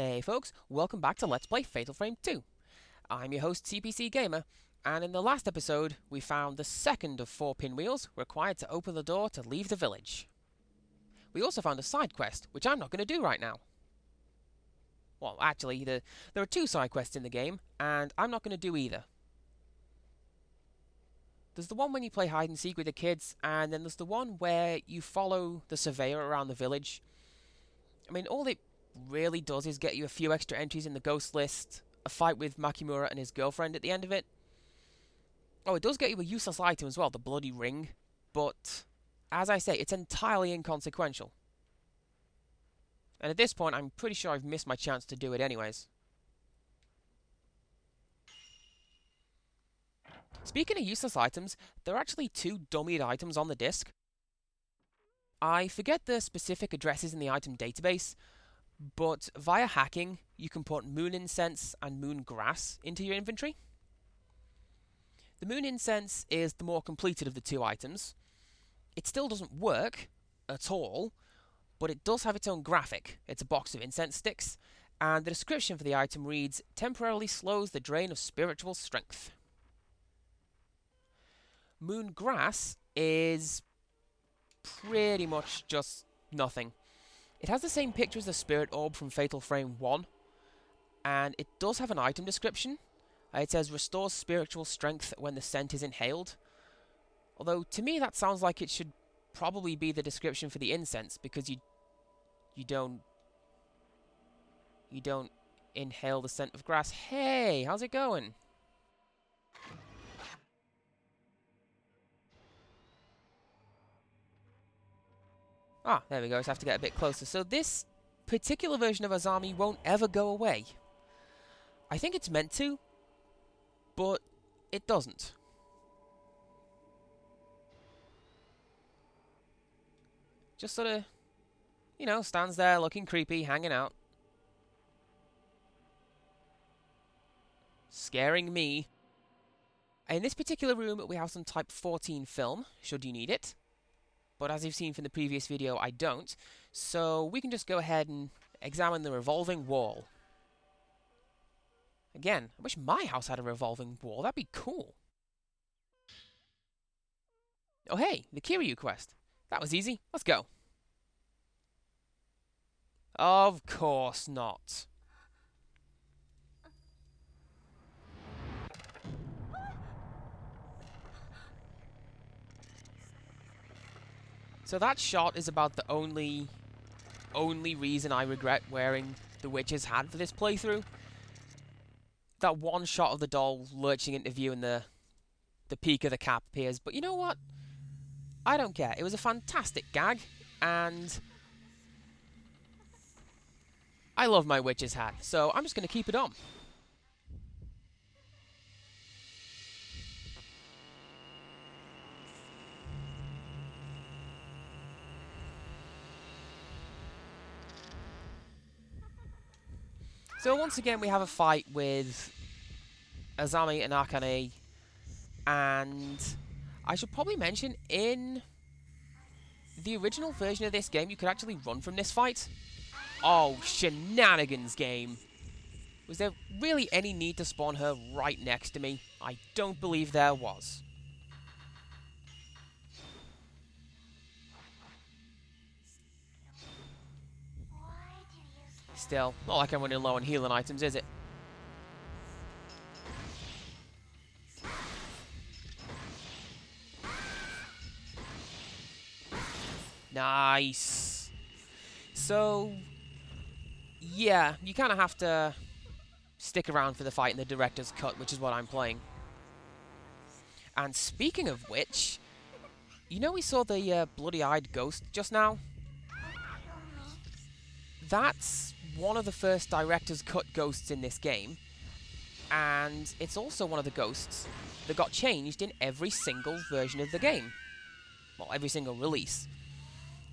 Hey folks, welcome back to Let's Play Fatal Frame 2. I'm your host CPC Gamer, and in the last episode we found the second of 4 pinwheels required to open the door to leave the village. We also found a side quest, which I'm not going to do right now. Well, actually, there are 2 side quests in the game, and I'm not going to do either. There's the one when you play hide and seek with the kids, and then there's the one where you follow the surveyor around the village. I mean, all it really does is get you a few extra entries in the ghost list, a fight with Makimura and his girlfriend at the end of it. Oh, it does get you a useless item as well, the bloody ring, but as I say, it's entirely inconsequential. And at this point, I'm pretty sure I've missed my chance to do it anyways. Speaking of useless items, there are actually 2 dummied items on the disc. I forget the specific addresses in the item database, but via hacking, you can put moon incense and moon grass into your inventory. The moon incense is the more completed of the 2 items. It still doesn't work at all, but it does have its own graphic. It's a box of incense sticks, and the description for the item reads, "Temporarily slows the drain of spiritual strength." Moon grass is pretty much just nothing. It has the same picture as the spirit orb from Fatal Frame 1, and it does have an item description. It says, restores spiritual strength when the scent is inhaled. Although, to me that sounds like it should probably be the description for the incense, because you don't inhale the scent of grass. Hey, how's it going? Ah, there we go, I just have to get a bit closer. So this particular version of Asami won't ever go away. I think it's meant to, but it doesn't. Just sort of, stands there looking creepy, hanging out. Scaring me. In this particular room, we have some Type 14 film, should you need it. But as you've seen from the previous video, I don't. So we can just go ahead and examine the revolving wall. Again, I wish my house had a revolving wall. That'd be cool. Oh hey, the Kiryu quest. That was easy. Let's go. Of course not. So that shot is about the only reason I regret wearing the witch's hat for this playthrough. That one shot of the doll lurching into view and the peak of the cap appears. But you know what? I don't care. It was a fantastic gag, and I love my witch's hat, so I'm just going to keep it on. So once again we have a fight with Asami Anarkali, and I should probably mention, in the original version of this game you could actually run from this fight. Oh, shenanigans game. Was there really any need to spawn her right next to me? I don't believe there was. Still, not like I'm running low on healing items, is it? Nice. So, yeah, you kind of have to stick around for the fight in the director's cut, which is what I'm playing. And speaking of which, we saw the bloody-eyed ghost just now? That's one of the first director's cut ghosts in this game, and it's also one of the ghosts that got changed in every single version of the game. Well, every single release.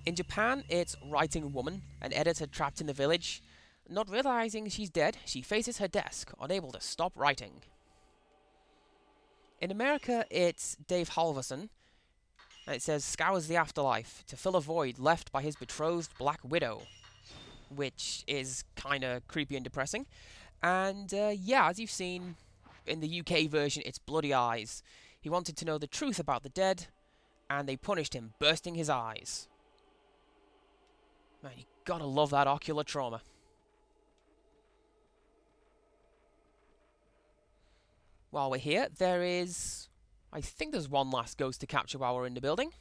In Japan, it's Writing Woman, an editor trapped in the village. Not realizing she's dead, she faces her desk, unable to stop writing. In America, it's Dave Halverson, and it says, scours the afterlife to fill a void left by his betrothed Black Widow. which is kind of creepy and depressing. And yeah, as you've seen in the UK version, it's bloody eyes. He wanted to know the truth about the dead, and they punished him, bursting his eyes. Man, you gotta love that ocular trauma. While we're here, I think there's one last ghost to capture while we're in the building.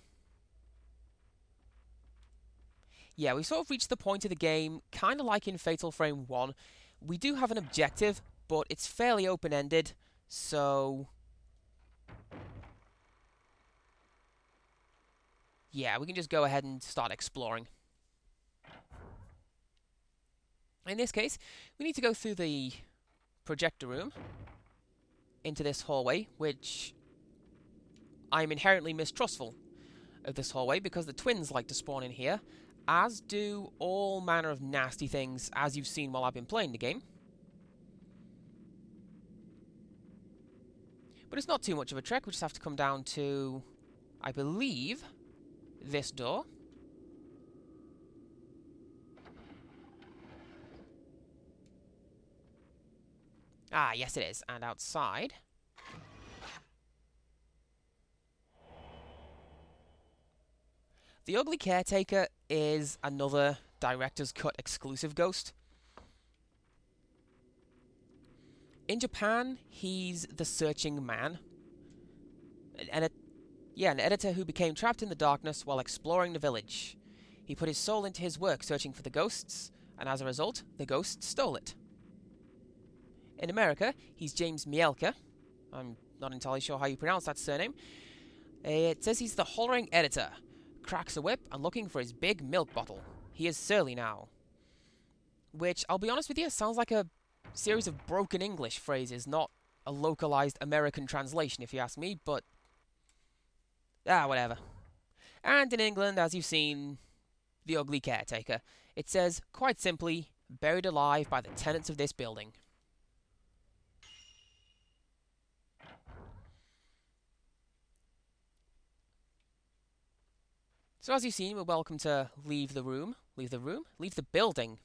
Yeah, we've sort of reached the point of the game, kind of like in Fatal Frame 1. We do have an objective, but it's fairly open-ended, so yeah, we can just go ahead and start exploring. In this case, we need to go through the projector room into this hallway, which I'm inherently mistrustful of this hallway because the twins like to spawn in here, as do all manner of nasty things, as you've seen while I've been playing the game. But it's not too much of a trek. We just have to come down to, I believe, this door. Ah, yes it is. And outside, the Ugly Caretaker is another Director's Cut exclusive ghost. In Japan, he's the Searching Man. An editor who became trapped in the darkness while exploring the village. He put his soul into his work searching for the ghosts, and as a result, the ghosts stole it. In America, he's James Mielke. I'm not entirely sure how you pronounce that surname. It says he's the hollering editor. Cracks a whip and looking for his big milk bottle. He is surly now. Which, I'll be honest with you, sounds like a series of broken English phrases, not a localized American translation, if you ask me, but whatever. And in England, as you've seen, the Ugly Caretaker. It says, quite simply, buried alive by the tenants of this building. So as you've seen, we're welcome to leave the building.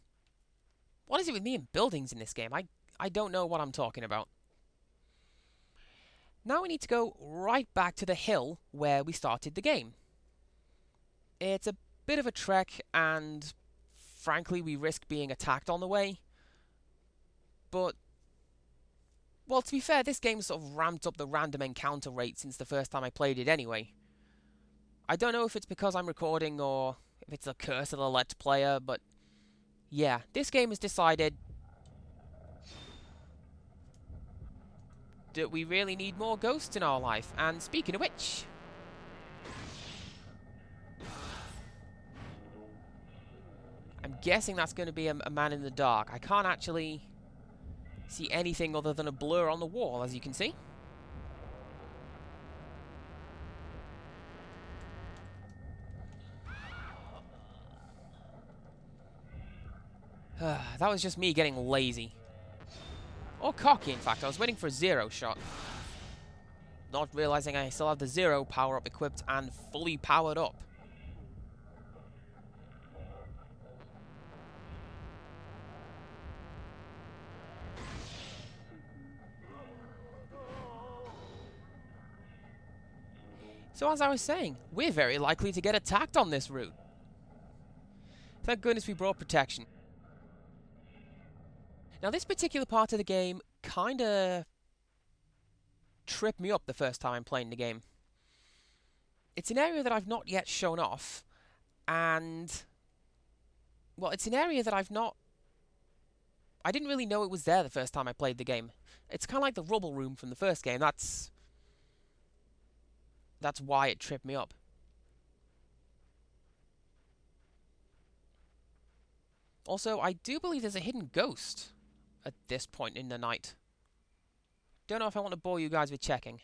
What is it with me and buildings in this game? I don't know what I'm talking about. Now we need to go right back to the hill where we started the game. It's a bit of a trek, and frankly, we risk being attacked on the way. But, well, to be fair, this game sort of ramped up the random encounter rate since the first time I played it anyway. I don't know if it's because I'm recording or if it's a curse of the Let's Player, but yeah, this game has decided that we really need more ghosts in our life. And speaking of which, I'm guessing that's going to be a man in the dark. I can't actually see anything other than a blur on the wall, as you can see. That was just me getting lazy. Or cocky, in fact. I was waiting for a zero shot. Not realizing I still have the zero power-up equipped and fully powered up. So as I was saying, we're very likely to get attacked on this route. Thank goodness we brought protection. Now, this particular part of the game kinda tripped me up the first time I'm playing the game. It's an area that I've not yet shown off, and well, it's an area that I didn't really know it was there the first time I played the game. It's kind of like the rubble room from the first game. That's why it tripped me up. Also, I do believe there's a hidden ghost at this point in the night. Don't know if I want to bore you guys with checking.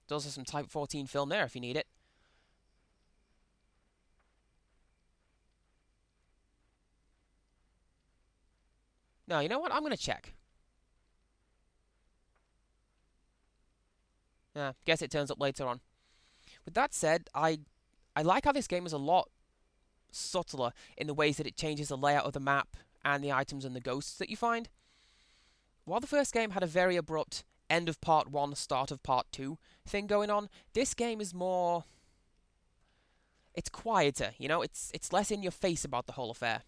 There's also some Type 14 film there if you need it. No, you know what? I'm going to check. Guess it turns up later on. With that said, I like how this game is a lot subtler in the ways that it changes the layout of the map and the items and the ghosts that you find. While the first game had a very abrupt end of part 1, start of part 2 thing going on, this game is more... it's quieter, you know, it's less in your face about the whole affair.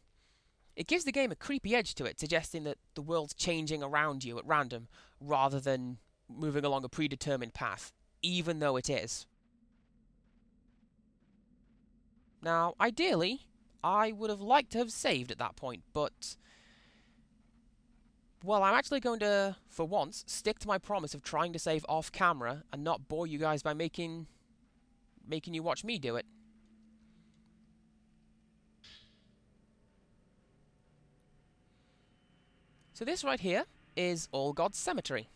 It gives the game a creepy edge to it, suggesting that the world's changing around you at random, rather than moving along a predetermined path, even though it is. Now, ideally, I would have liked to have saved at that point, but... well, I'm actually going to, for once, stick to my promise of trying to save off-camera and not bore you guys by making you watch me do it. So this right here is All God's Cemetery.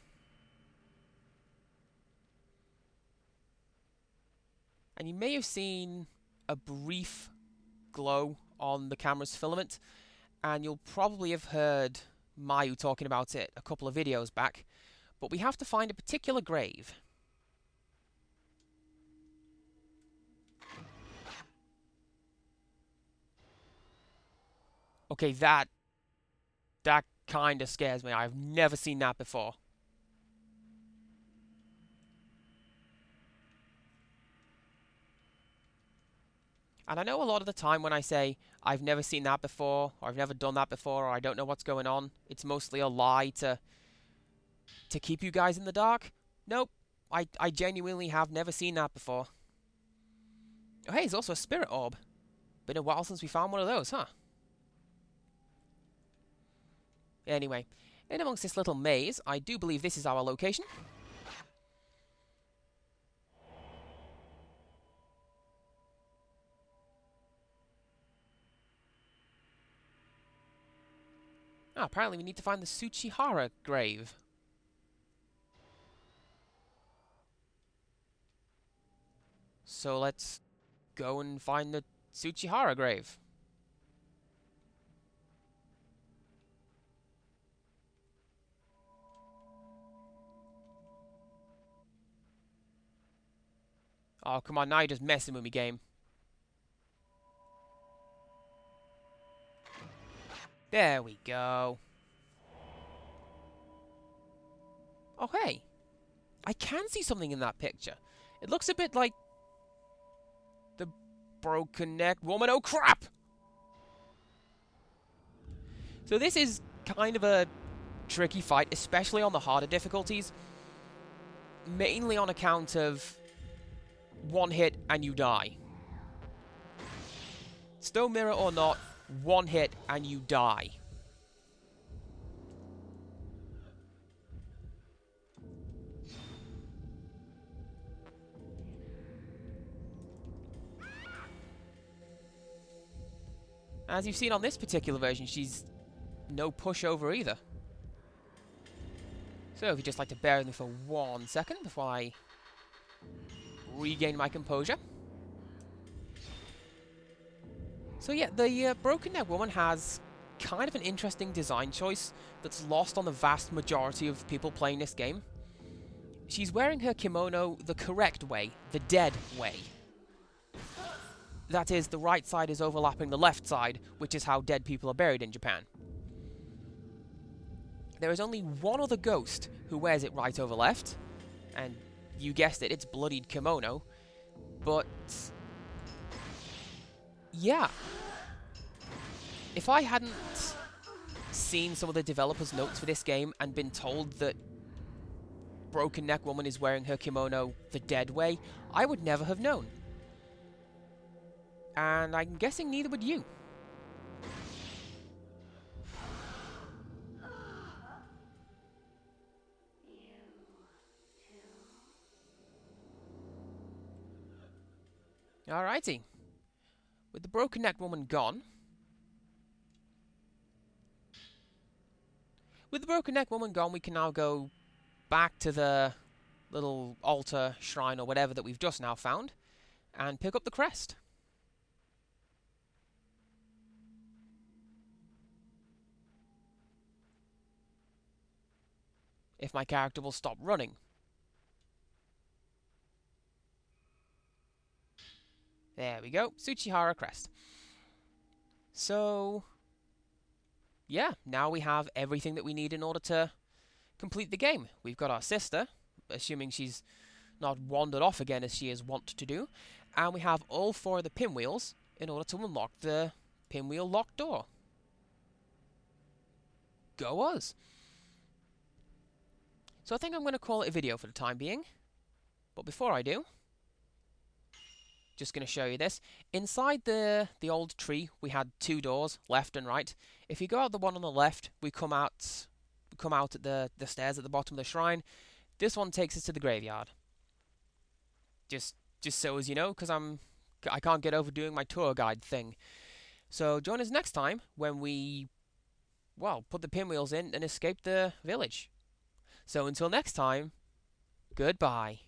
And you may have seen a brief glow on the camera's filament, and you'll probably have heard Mayu talking about it a couple of videos back, but we have to find a particular grave. Okay, that kind of scares me. I've never seen that before. And I know a lot of the time when I say I've never seen that before, or I've never done that before, or I don't know what's going on, it's mostly a lie to keep you guys in the dark. Nope, I genuinely have never seen that before. Oh hey, there's also a spirit orb. Been a while since we found one of those, huh? Anyway, in amongst this little maze, I do believe this is our location. Ah, apparently we need to find the Tsuchihara grave. So let's go and find the Tsuchihara grave. Oh, come on, now you're just messing with me, game. There we go. Oh, hey. I can see something in that picture. It looks a bit like the broken-necked woman. Oh, crap! So this is kind of a tricky fight, especially on the harder difficulties. Mainly on account of one hit and you die. Stone mirror or not, one hit and you die. As you've seen on this particular version, she's no pushover either. So if you'd just like to bear with me for 1 second before I regain my composure. So yeah, the Broken Neck Woman has kind of an interesting design choice that's lost on the vast majority of people playing this game. She's wearing her kimono the correct way, the dead way. That is, the right side is overlapping the left side, which is how dead people are buried in Japan. There is only one other ghost who wears it right over left, and you guessed it, it's bloodied kimono. But yeah, if I hadn't seen some of the developers' notes for this game and been told that Broken Neck Woman is wearing her kimono the dead way, I would never have known. And I'm guessing neither would you. Alrighty. With the Broken Neck Woman gone... With the Broken Neck Woman gone, we can now go back to the little altar, shrine, or whatever that we've just now found, and pick up the crest. If my character will stop running. There we go, Tsuchihara crest. So, yeah, now we have everything that we need in order to complete the game. We've got our sister, assuming she's not wandered off again as she is wont to do, and we have all 4 of the pinwheels in order to unlock the pinwheel locked door. Go us! So I think I'm going to call it a video for the time being, but before I do, just going to show you this. Inside the old tree, we had 2 doors, left and right. If you go out the one on the left, we come out at the stairs at the bottom of the shrine. This one takes us to the graveyard. Just so as you know, because I can't get over doing my tour guide thing. So join us next time when we, well, put the pinwheels in and escape the village. So until next time, goodbye.